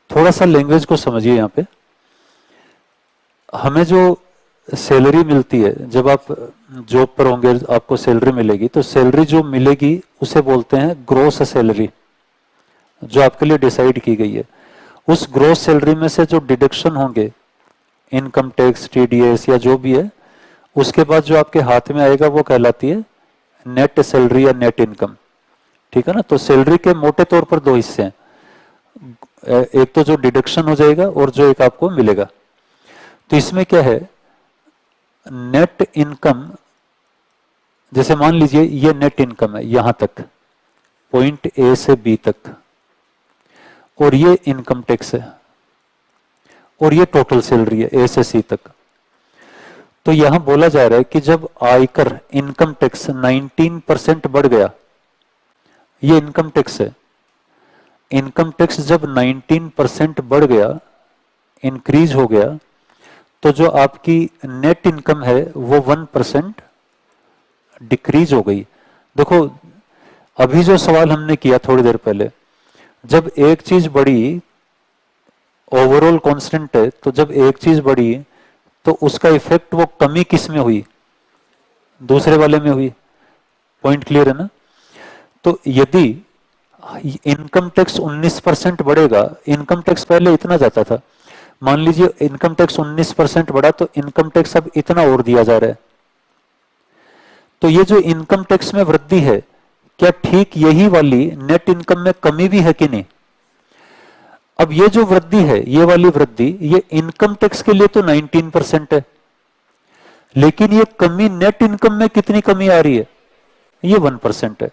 थोड़ा सा लैंग्वेज को समझिए। यहाँ पे हमें जो सैलरी मिलती है, जब आप जॉब पर होंगे आपको सैलरी मिलेगी, तो सैलरी जो मिलेगी उसे बोलते हैं ग्रोस सैलरी, जो आपके लिए डिसाइड की गई है। उस ग्रोस सैलरी में से जो डिडक्शन होंगे, इनकम टैक्स, टीडीएस या जो भी है, उसके बाद जो आपके हाथ में आएगा वो कहलाती है नेट सैलरी या नेट इनकम। ठीक है ना। तो सैलरी के मोटे तौर पर दो हिस्से हैं, एक तो जो डिडक्शन हो जाएगा और जो एक आपको मिलेगा। तो इसमें क्या है, नेट इनकम, जैसे मान लीजिए ये नेट इनकम है यहां तक, पॉइंट ए से बी तक, और ये इनकम टैक्स है, और ये टोटल सैलरी है ए से सी तक। तो यहां बोला जा रहा है कि जब आयकर इनकम टैक्स 19% बढ़ गया, ये इनकम टैक्स है, इनकम टैक्स जब 19% बढ़ गया, इंक्रीज हो गया, तो जो आपकी नेट इनकम है वो 1% डिक्रीज हो गई। देखो अभी जो सवाल हमने किया थोड़ी देर पहले, जब एक चीज बढ़ी, ओवरऑल कांस्टेंट है, तो जब एक चीज बढ़ी तो उसका इफेक्ट वो कमी किस में हुई, दूसरे वाले में हुई। पॉइंट क्लियर है ना। तो यदि इनकम टैक्स 19% बढ़ेगा, इनकम टैक्स पहले इतना जाता था, मान लीजिए इनकम टैक्स 19% बढ़ा, तो इनकम टैक्स अब इतना और दिया जा रहा है। तो ये जो इनकम टैक्स में वृद्धि है, क्या ठीक यही वाली नेट इनकम में कमी भी है कि नहीं। अब ये जो वृद्धि है, ये वाली वृद्धि, ये इनकम टैक्स के लिए तो 19% है, लेकिन ये कमी नेट इनकम में कितनी कमी आ रही है, ये 1% है।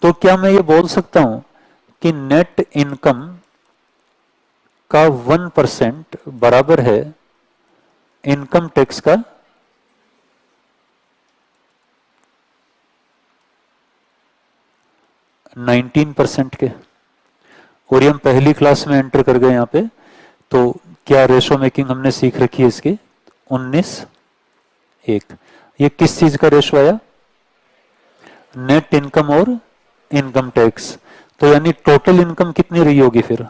तो क्या मैं ये बोल सकता हूं कि नेट इनकम का 1% बराबर है इनकम टैक्स का 19% के। और ये हम पहली क्लास में एंटर कर गए यहां पे। तो क्या रेशो मेकिंग हमने सीख रखी है इसकी, 19:1। ये किस चीज का रेशो आया, नेट इनकम और इनकम टैक्स। तो यानी टोटल इनकम कितनी रही होगी फिर,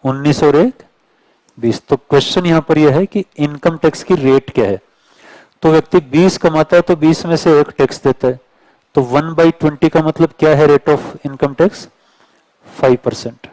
19 और 1 20। तो क्वेश्चन यहां पर यह है कि इनकम टैक्स की रेट क्या है। तो व्यक्ति 20 कमाता है तो 20 में से 1 टैक्स देता है, तो 1/20 का मतलब क्या है रेट ऑफ इनकम टैक्स, 5%।